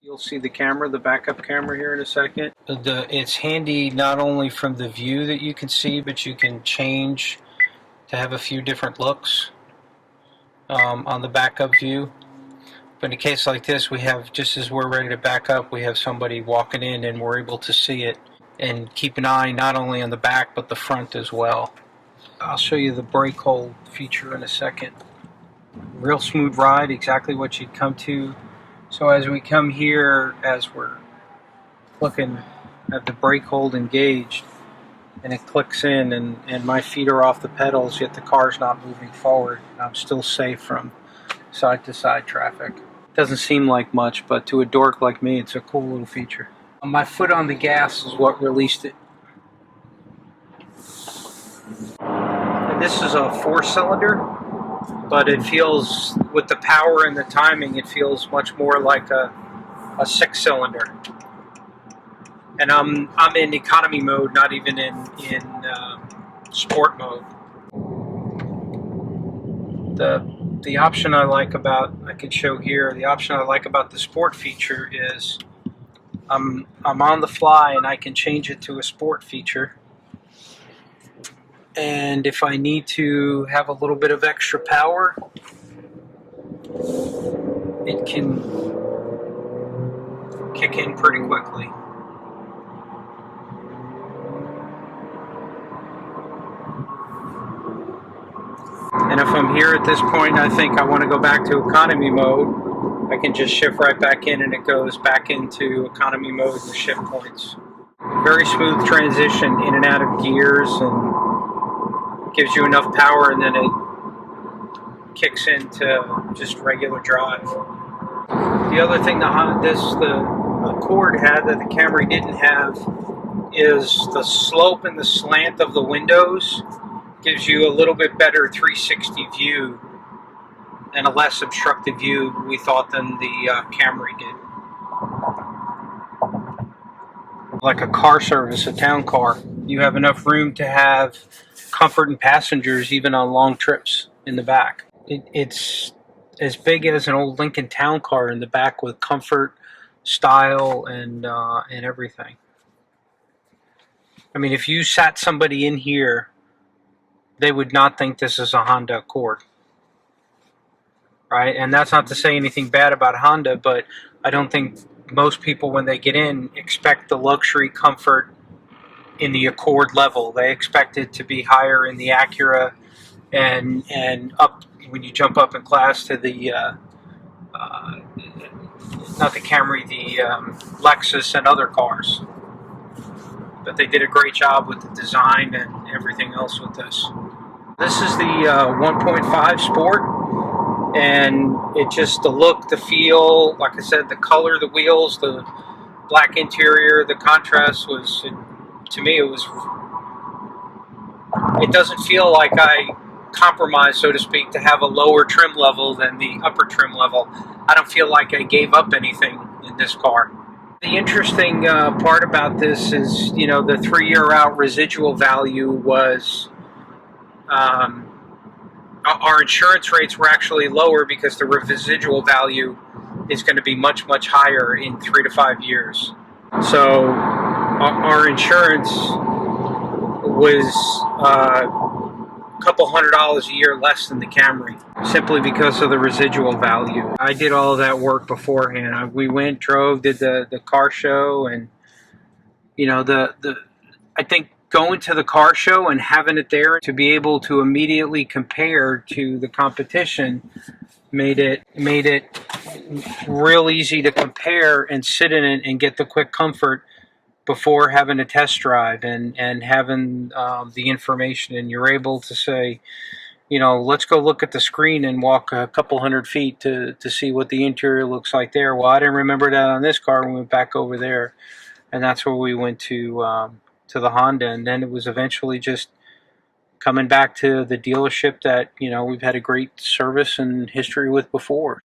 You'll see the camera, the backup camera here in a second. It's handy not only from the view that you can see, but you can change to have a few different looks on the backup view. But in a case like this, we have, just as we're ready to back up, we have somebody walking in and we're able to see it and keep an eye not only on the back but the front as well. I'll show you the brake hold feature in a second. Real smooth ride, exactly what you'd come to. So as we come here, as we're looking at the brake hold engaged, and it clicks in, and my feet are off the pedals, yet the car's not moving forward. I'm still safe from side-to-side traffic. Doesn't seem like much, but to a dork like me, it's a cool little feature. My foot on the gas is what released it. And this is a 4-cylinder, but it feels, with the power and the timing, it feels much more like a 6-cylinder. And I'm in economy mode, not even in sport mode. The option I like about, I can show here, the option I like about the sport feature is I'm on the fly and I can change it to a sport feature. And if I need to have a little bit of extra power, it can kick in pretty quickly. And if I'm here at this point, I think I want to go back to economy mode, I can just shift right back in and it goes back into economy mode with shift points. Very smooth transition in and out of gears, and gives you enough power, and then it kicks into just regular drive. The other thing the Accord had that the Camry didn't have is the slope and the slant of the windows gives you a little bit better 360 view and a less obstructive view, we thought, than the Camry did. Like a car service, a town car, you have enough room to have comfort and passengers even on long trips in the back. It's as big as an old Lincoln town car in the back, with comfort, style, and everything. I mean, if you sat somebody in here, they would not think this is a Honda Accord, right? And that's not to say anything bad about Honda, but I don't think most people, when they get in, expect the luxury comfort in the Accord level. They expect it to be higher in the Acura and up when you jump up in class to the not the Camry, the Lexus and other cars. But they did a great job with the design and everything else with this. This is the 1.5 Sport, and it just, the look, the feel, like I said, the color, the wheels, the black interior, the contrast was, to me, it doesn't feel like I compromised, so to speak, to have a lower trim level than the upper trim level. I don't feel like I gave up anything in this car. The interesting part about this is, you know, the 3-year out residual value was, our insurance rates were actually lower because the residual value is going to be much, much higher in 3 to 5 years. So our insurance was a couple $100 a year less than the Camry, simply because of the residual value. I did all of that work beforehand. We went, drove, did the car show, and you know, I think going to the car show and having it there to be able to immediately compare to the competition made it real easy to compare and sit in it and get the quick comfort before having a test drive and having the information, and you're able to say, you know, let's go look at the screen and walk a couple 100 feet to see what the interior looks like there. Well, I didn't remember that on this car. We went back over there, and that's where we went to the Honda, and then it was eventually just coming back to the dealership that, you know, we've had a great service and history with before.